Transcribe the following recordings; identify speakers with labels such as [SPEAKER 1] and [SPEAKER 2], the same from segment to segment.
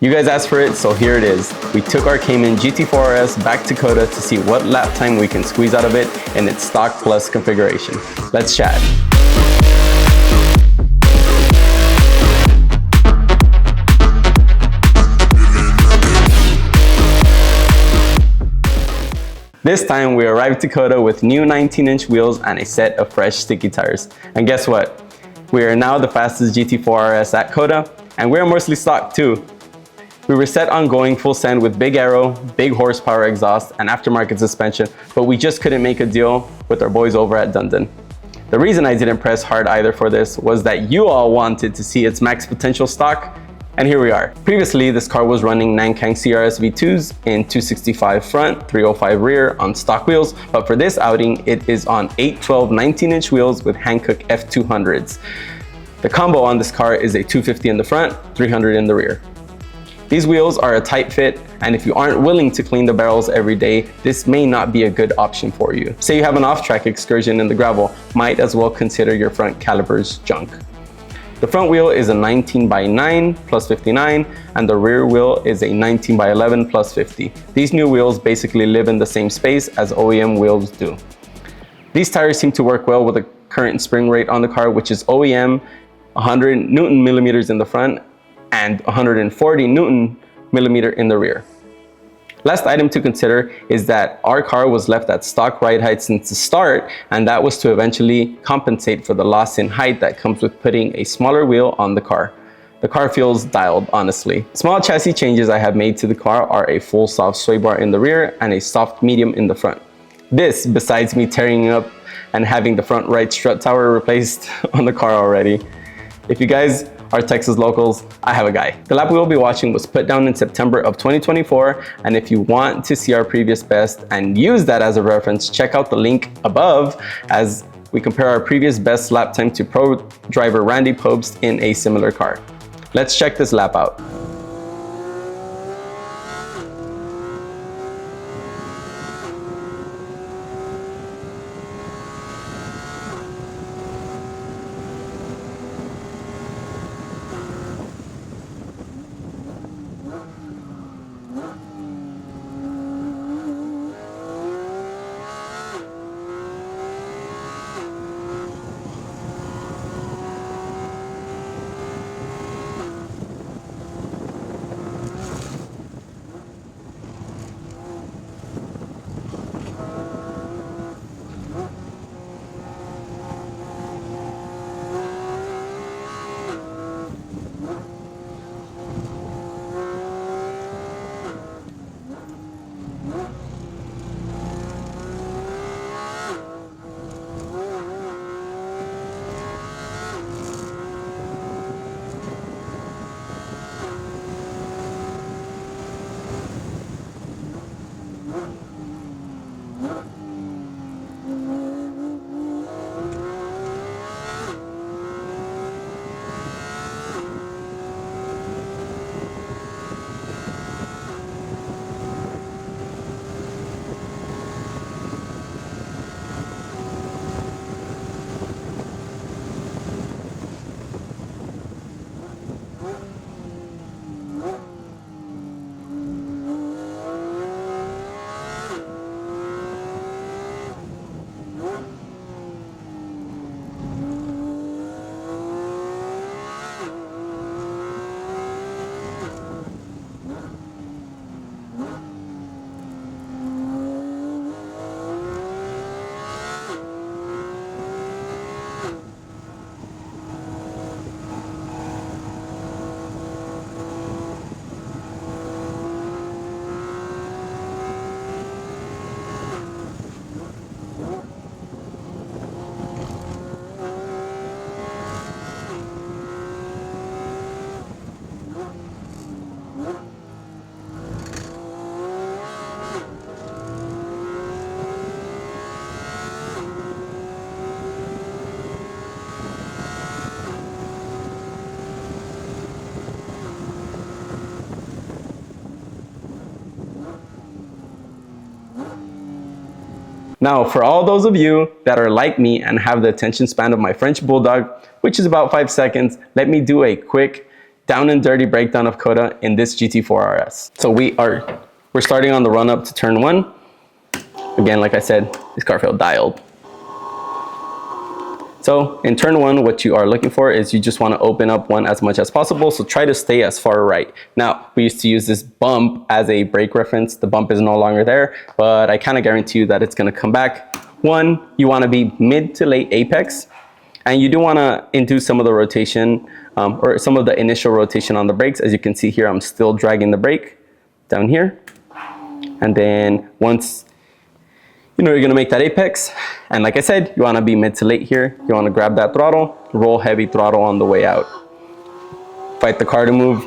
[SPEAKER 1] You guys asked for it, so here it is. We took our Cayman GT4 RS back to COTA to see what lap time we can squeeze out of it in its stock plus configuration. Let's chat. This time we arrived to COTA with new 19-inch wheels and a set of fresh sticky tires. And guess what? We are now the fastest GT4 RS at COTA, and we're mostly stock too. We were set on going full send with big aero, big horsepower exhaust, and aftermarket suspension, but we just couldn't make a deal with our boys over at Dundon. The reason I didn't press hard either for this was that you all wanted to see its max potential stock, and here we are. Previously, this car was running Nankang CRS V2s in 265 front, 305 rear on stock wheels, but for this outing, it is on 812 19-inch wheels with Hankook F200s. The combo on this car is a 250 in the front, 300 in the rear. These wheels are a tight fit, and if you aren't willing to clean the barrels every day, this may not be a good option for you. Say you have an off-track excursion in the gravel, might as well consider your front calipers junk. The front wheel is a 19 by 9 plus 59, and the rear wheel is a 19 by 11 plus 50. These new wheels basically live in the same space as OEM wheels do. These tires seem to work well with the current spring rate on the car, which is OEM 100 Newton millimeters in the front and 140 Newton millimeter in the rear. Last item to consider is that our car was left at stock ride height since the start, and that was to eventually compensate for the loss in height that comes with putting a smaller wheel on the car. The car feels dialed, honestly. Small chassis changes I have made to the car are a full soft sway bar in the rear and a soft medium in the front. This, besides me tearing up and having the front right strut tower replaced on the car already. If you guys are Texas locals, I have a guy. The lap we will be watching was put down in September of 2024, and if you want to see our previous best and use that as a reference, check out the link above as we compare our previous best lap time to pro driver Randy Pobst in a similar car. Let's check this lap out. Now, for all those of you that are like me and have the attention span of my French Bulldog, which is about 5 seconds, let me do a quick down and dirty breakdown of COTA in this GT4 RS. So we're starting on the run up to turn 1. Again, like I said, this car felt dialed. So in turn 1, what you are looking for is you just want to open up one as much as possible. So try to stay as far right. Now, we used to use this bump as a brake reference. The bump is no longer there, but I kind of guarantee you that it's going to come back. 1, you want to be mid to late apex, and you do want to induce some of the rotation or some of the initial rotation on the brakes. As you can see here, I'm still dragging the brake down here. And then once you know you're gonna make that apex, and like I said, you wanna be mid to late here. You wanna grab that throttle, roll heavy throttle on the way out. Fight the car to move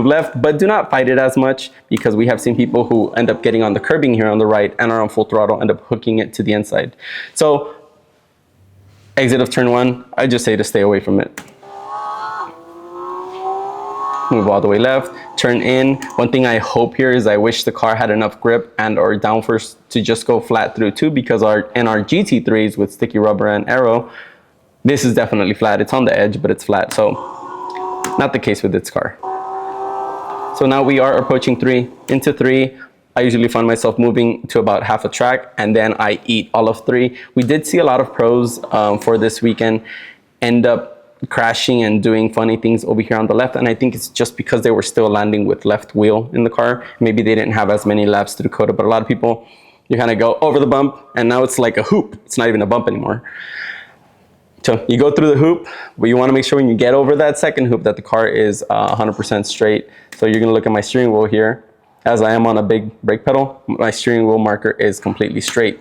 [SPEAKER 1] left, but do not fight it as much, because we have seen people who end up getting on the curbing here on the right and are on full throttle, end up hooking it to the inside. So exit of turn 1, I just say to stay away from it. Move all the way left, turn in. One thing I hope here is I wish the car had enough grip and or downforce to just go flat through too, because in our GT3s with sticky rubber and aero, this is definitely flat. It's on the edge, but it's flat. So not the case with this car. So now we are approaching 3. Into 3, I usually find myself moving to about half a track, and then I eat all of 3. We did see a lot of pros for this weekend end up crashing and doing funny things over here on the left, and I think it's just because they were still landing with left wheel in the car. Maybe they didn't have as many laps through COTA, but a lot of people, you kind of go over the bump and now it's like a hoop. It's not even a bump anymore. So you go through the hoop, but you want to make sure when you get over that second hoop that the car is 100% straight. So you're going to look at my steering wheel here. As I am on a big brake pedal, my steering wheel marker is completely straight.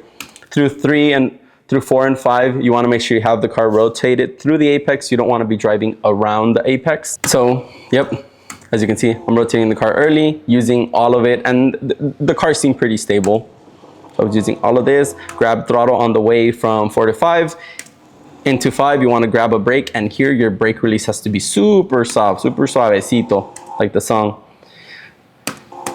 [SPEAKER 1] Through 4 and 5, you want to make sure you have the car rotated through the apex. You don't want to be driving around the apex. So, yep, as you can see, I'm rotating the car early, using all of it, and the car seemed pretty stable. So I was using all of this. Grab throttle on the way from 4 to 5. Into 5, you want to grab a brake, and here your brake release has to be super soft, super suavecito, like the song.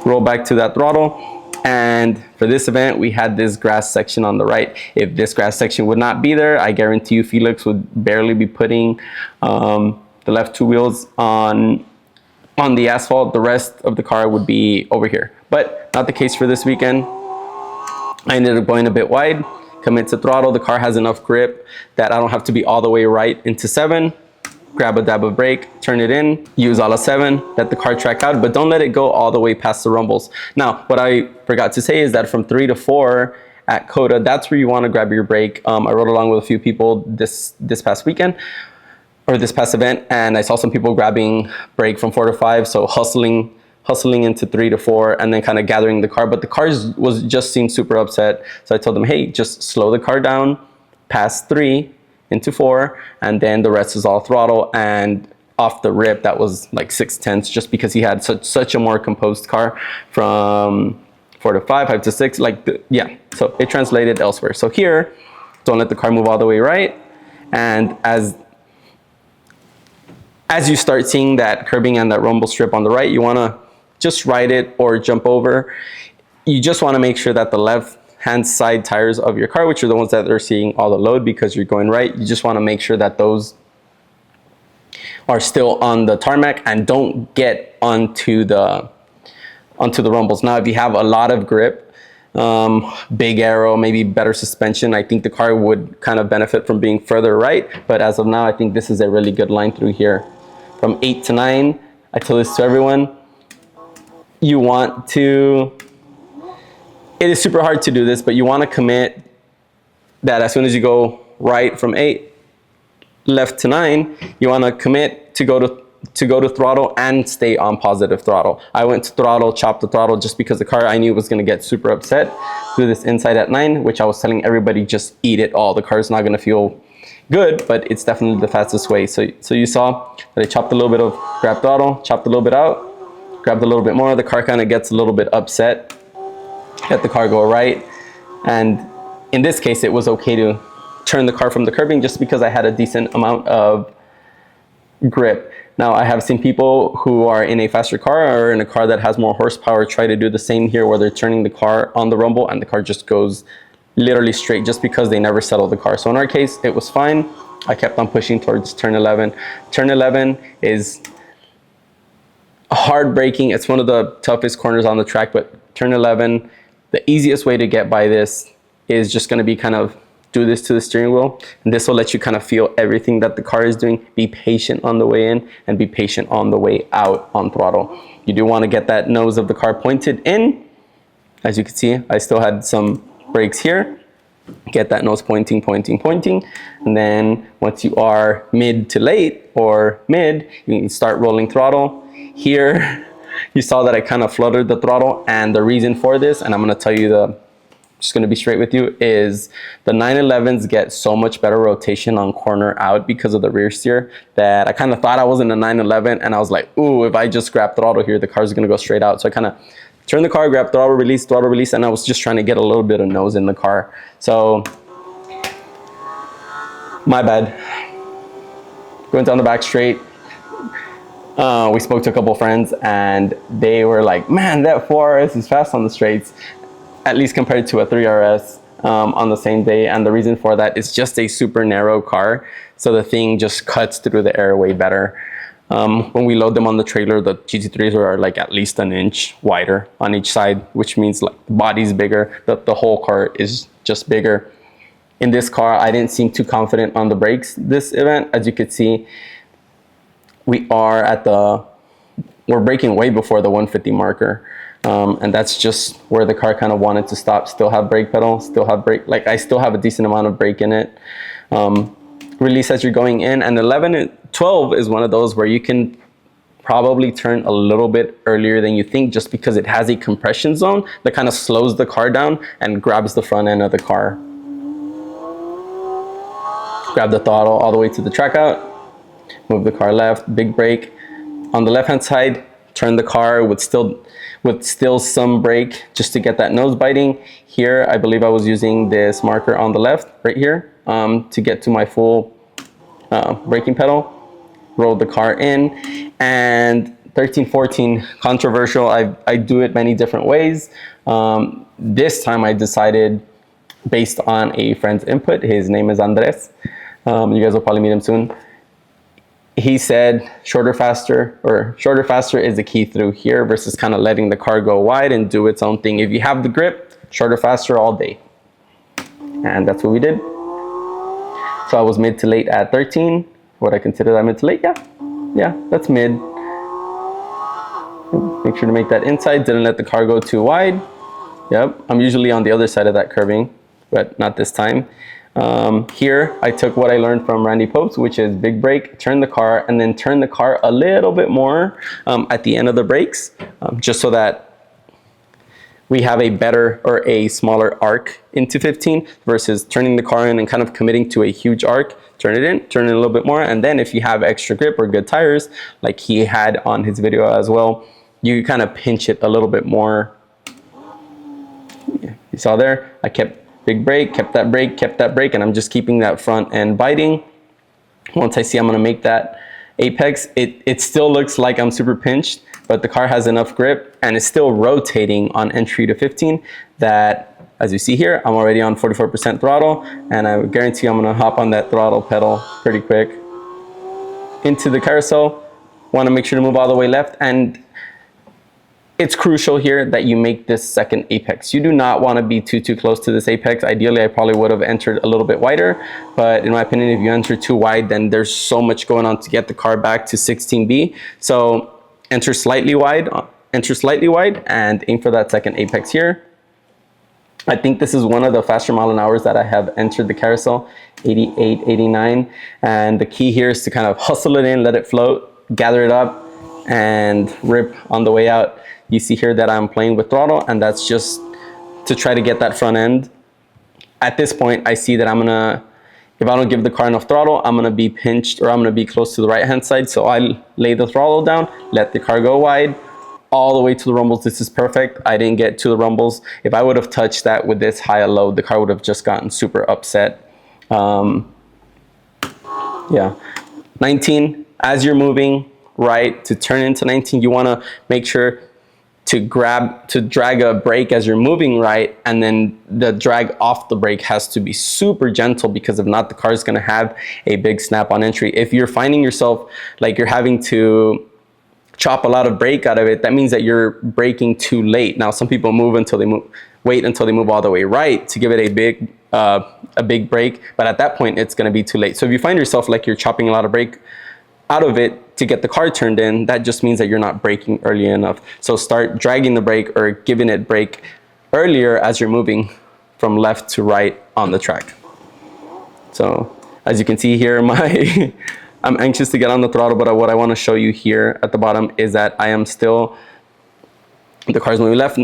[SPEAKER 1] Roll back to that throttle. And for this event, we had this grass section on the right. If this grass section would not be there, I guarantee you Felix would barely be putting the left 2 wheels on the asphalt. The rest of the car would be over here. But not the case for this weekend. I ended up going a bit wide, commit to throttle. The car has enough grip that I don't have to be all the way right into 7. Grab a dab of brake, turn it in, use all of 7, let the car track out, but don't let it go all the way past the rumbles. Now, what I forgot to say is that from 3 to 4 at COTA, that's where you want to grab your brake. I rode along with a few people this past weekend, or this past event, and I saw some people grabbing brake from 4 to 5, so hustling into 3 to 4, and then kind of gathering the car. But the car just seemed super upset, so I told them, hey, just slow the car down past 3 into 4, and then the rest is all throttle. And off the rip, that was like 6/10, just because he had such a more composed car from 4 to 5, 5 to 6, yeah. So it translated elsewhere. So here, don't let the car move all the way right, and as you start seeing that curbing and that rumble strip on the right, you want to just ride it or jump over. You just want to make sure that the left hand side tires of your car, which are the ones that are seeing all the load because you're going right, you just want to make sure that those are still on the tarmac and don't get onto the rumbles. Now, if you have a lot of grip, big aero, maybe better suspension, I think the car would kind of benefit from being further right. But as of now, I think this is a really good line through here. From 8 to 9, I tell this to everyone, you want to, it is super hard to do this, but you want to commit that as soon as you go right from 8 left to 9, you want to commit to go to throttle and stay on positive throttle. I went to throttle, chopped the throttle, just because the car I knew was going to get super upset through this inside at 9, which I was telling everybody, just eat it all. The car's not going to feel good, but it's definitely the fastest way. So you saw that I chopped a little bit of grab throttle, chopped a little bit out, grabbed a little bit more. The car kind of gets a little bit upset. Let the car go right, and in this case it was okay to turn the car from the curbing just because I had a decent amount of grip. Now, I have seen people who are in a faster car or in a car that has more horsepower try to do the same here, where they're turning the car on the rumble and the car just goes literally straight just because they never settled the car. So in our case, it was fine. I kept on pushing towards turn 11. Turn 11 is hard braking. It's one of the toughest corners on the track, but turn 11, the easiest way to get by this is just going to be kind of do this to the steering wheel, and this will let you kind of feel everything that the car is doing. Be patient on the way in and be patient on the way out on throttle. You do want to get that nose of the car pointed in. As you can see, I still had some brakes here. Get that nose pointing, pointing, pointing. And then once you are mid to late or mid, you can start rolling throttle. Here, you saw that I kind of fluttered the throttle, and the reason for this, and I'm going to tell you just going to be straight with you, is the 911s get so much better rotation on corner out because of the rear steer that I kind of thought I was in a 911, and I was like, ooh, if I just grab throttle here, the car's going to go straight out. So I kind of turned the car, grabbed throttle release, and I was just trying to get a little bit of nose in the car. So my bad. Going down the back straight. We spoke to a couple friends, and they were like, man, that 4RS is fast on the straights, at least compared to a 3RS on the same day. And the reason for that is just a super narrow car, so the thing just cuts through the air way better. When we load them on the trailer, the GT3s are like at least an inch wider on each side, which means like the body's bigger, the whole car is just bigger. In this car, I didn't seem too confident on the brakes this event. As you could see, we're braking way before the 150 marker. And that's just where the car kind of wanted to stop. Still have brake pedal, still have brake, like I still have a decent amount of brake in it. Release as you're going in, and 12 is one of those where you can probably turn a little bit earlier than you think, just because it has a compression zone that kind of slows the car down and grabs the front end of the car. Grab the throttle all the way to the track out, move the car left, big brake. On the left hand side, turn the car with still some brake just to get that nose biting. Here, I believe I was using this marker on the left, right here, to get to my full braking pedal. Rolled the car in, and 13-14, controversial. I do it many different ways. This time I decided, based on a friend's input, his name is Andres. You guys will probably meet him soon. He said shorter, faster is the key through here versus kind of letting the car go wide and do its own thing. If you have the grip, shorter, faster all day. And that's what we did. So I was mid to late at 13. Would I consider that mid to late? Yeah, that's mid. Make sure to make that inside. Didn't let the car go too wide. Yep, I'm usually on the other side of that curbing, but not this time. Here, I took what I learned from Randy Popes, which is big brake, turn the car, and then turn the car a little bit more at the end of the brakes, just so that we have a better or a smaller arc into 15 versus turning the car in and kind of committing to a huge arc. Turn it in, turn it a little bit more, and then if you have extra grip or good tires, like he had on his video as well, you kind of pinch it a little bit more. Yeah, you saw there, I kept big brake, kept that brake, and I'm just keeping that front end biting. Once I see I'm gonna make that apex, it still looks like I'm super pinched, but the car has enough grip and it's still rotating on entry to 15 that, as you see here, I'm already on 44% throttle, and I guarantee I'm gonna hop on that throttle pedal pretty quick. Into the carousel, wanna make sure to move all the way left, and it's crucial here that you make this second apex. You do not wanna be too close to this apex. Ideally, I probably would have entered a little bit wider, but in my opinion, if you enter too wide, then there's so much going on to get the car back to 16B. So enter slightly wide, and aim for that second apex here. I think this is one of the faster mile an hours that I have entered the carousel, 88, 89. And the key here is to kind of hustle it in, let it float, gather it up, and rip on the way out. You see here that I'm playing with throttle, and that's just to try to get that front end. At this point, I see that if I don't give the car enough throttle, I'm gonna be pinched, or I'm gonna be close to the right-hand side. So I lay the throttle down, let the car go wide, all the way to the rumbles. This is perfect. I didn't get to the rumbles. If I would have touched that with this high a load, the car would have just gotten super upset. Yeah, 19, as you're moving right to turn into 19, you wanna make sure to drag a brake as you're moving right, and then the drag off the brake has to be super gentle, because if not, the car is gonna have a big snap on entry. If you're finding yourself like you're having to chop a lot of brake out of it, that means that you're braking too late. Now, some people wait until they move all the way right to give it a big brake, but at that point, it's gonna be too late. So if you find yourself like you're chopping a lot of brake out of it to get the car turned in, that just means that you're not braking early enough. So start dragging the brake or giving it brake earlier as you're moving from left to right on the track. So as you can see here, I'm anxious to get on the throttle, but what I want to show you here at the bottom is that I am still, the car's moving left,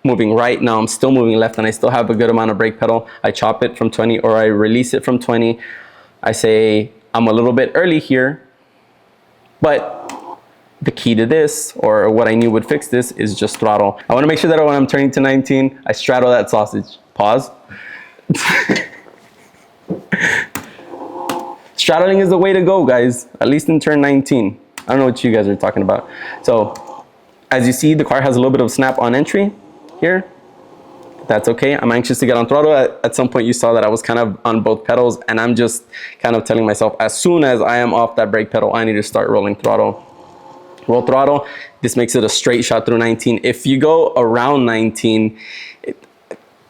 [SPEAKER 1] moving right. Now I'm still moving left and I still have a good amount of brake pedal. I chop it from 20 or I release it from 20. I say I'm a little bit early here, but the key to this, or what I knew would fix this, is just throttle. I want to make sure that when I'm turning to 19, I straddle that sausage. Pause. Straddling is the way to go, guys, at least in turn 19. I don't know what you guys are talking about. So as you see, the car has a little bit of snap on entry here. That's okay. I'm anxious to get on throttle. At some point you saw that I was kind of on both pedals, and I'm just kind of telling myself, as soon as I am off that brake pedal, I need to start rolling throttle. Roll throttle. This makes it a straight shot through 19. If you go around 19,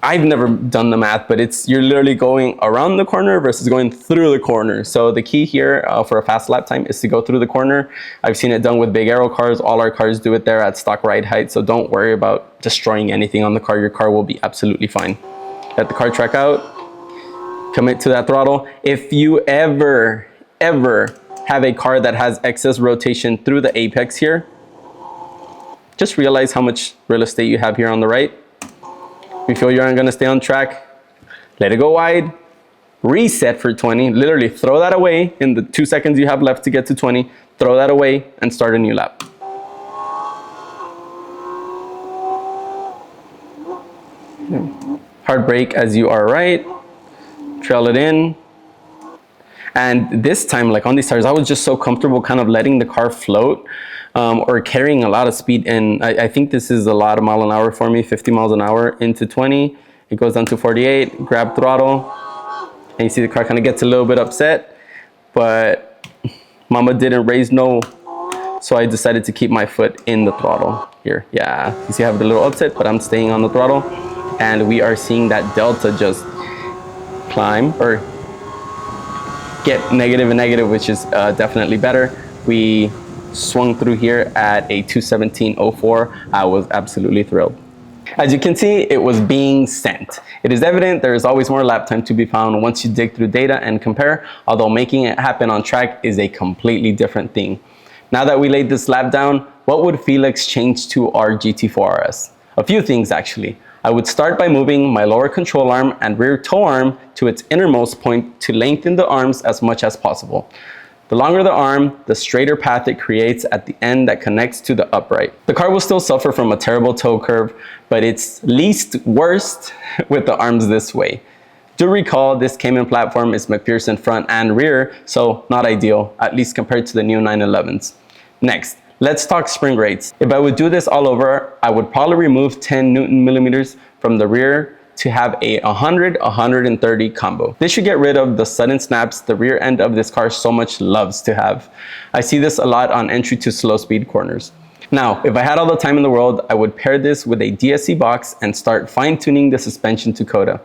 [SPEAKER 1] I've never done the math, but you're literally going around the corner versus going through the corner. So the key here for a fast lap time is to go through the corner. I've seen it done with big aero cars. All our cars do it there at stock ride height. So don't worry about destroying anything on the car. Your car will be absolutely fine. Let the car track out, commit to that throttle. If you ever have a car that has excess rotation through the apex here, just realize how much real estate you have here on the right. If you feel you aren't gonna stay on track, let it go wide, reset for 20, literally throw that away in the 2 seconds you have left to get to 20, throw that away and start a new lap. Hard brake as you are right, trail it in. And this time, like on these tires, I was just so comfortable kind of letting the car float or carrying a lot of speed. And I think this is a lot of mile an hour for me, 50 miles an hour into 20. It goes down to 48, grab throttle. And you see the car kind of gets a little bit upset, but mama didn't raise no. So I decided to keep my foot in the throttle here. Yeah, you see I have the little upset, but I'm staying on the throttle. And we are seeing that delta just climb or get negative and negative, which is definitely better. We swung through here at a 2:17.04. I was absolutely thrilled. As you can see, it was being sent. It is evident there is always more lap time to be found once you dig through data and compare, although making it happen on track is a completely different thing. Now that we laid this lap down, what would Felix change to our GT4 RS? A few things actually. I would start by moving my lower control arm and rear toe arm to its innermost point to lengthen the arms as much as possible. The longer the arm, the straighter path it creates at the end that connects to the upright. The car will still suffer from a terrible toe curve, but it's least worst with the arms this way. Do recall this Cayman platform is McPherson front and rear, so not ideal, at least compared to the new 911s. Next, let's talk spring rates. If I would do this all over, I would probably remove 10 Newton millimeters from the rear to have a 100-130 combo. This should get rid of the sudden snaps the rear end of this car so much loves to have. I see this a lot on entry to slow speed corners. Now, if I had all the time in the world, I would pair this with a DSC box and start fine-tuning the suspension to COTA.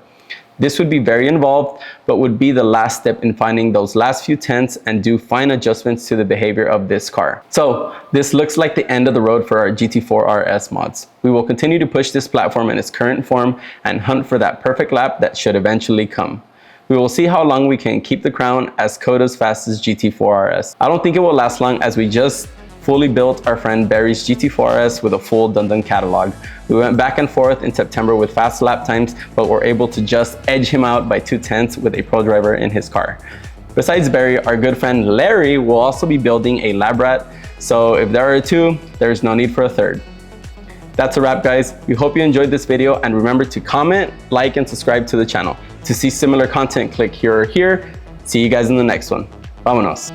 [SPEAKER 1] This would be very involved, but would be the last step in finding those last few tenths and do fine adjustments to the behavior of this car. So this looks like the end of the road for our GT4 RS mods. We will continue to push this platform in its current form and hunt for that perfect lap that should eventually come. We will see how long we can keep the crown as COTA's fastest GT4 RS. I don't think it will last long, as we just fully built our friend Barry's GT4 RS with a full Dundon catalog. We went back and forth in September with fast lap times, but were able to just edge him out by 2/10 with a pro driver in his car. Besides Barry, our good friend Larry will also be building a lab rat, so if there are two, there's no need for a third. That's a wrap, guys. We hope you enjoyed this video, and remember to comment, like, and subscribe to the channel. To see similar content, click here or here. See you guys in the next one. Vámonos.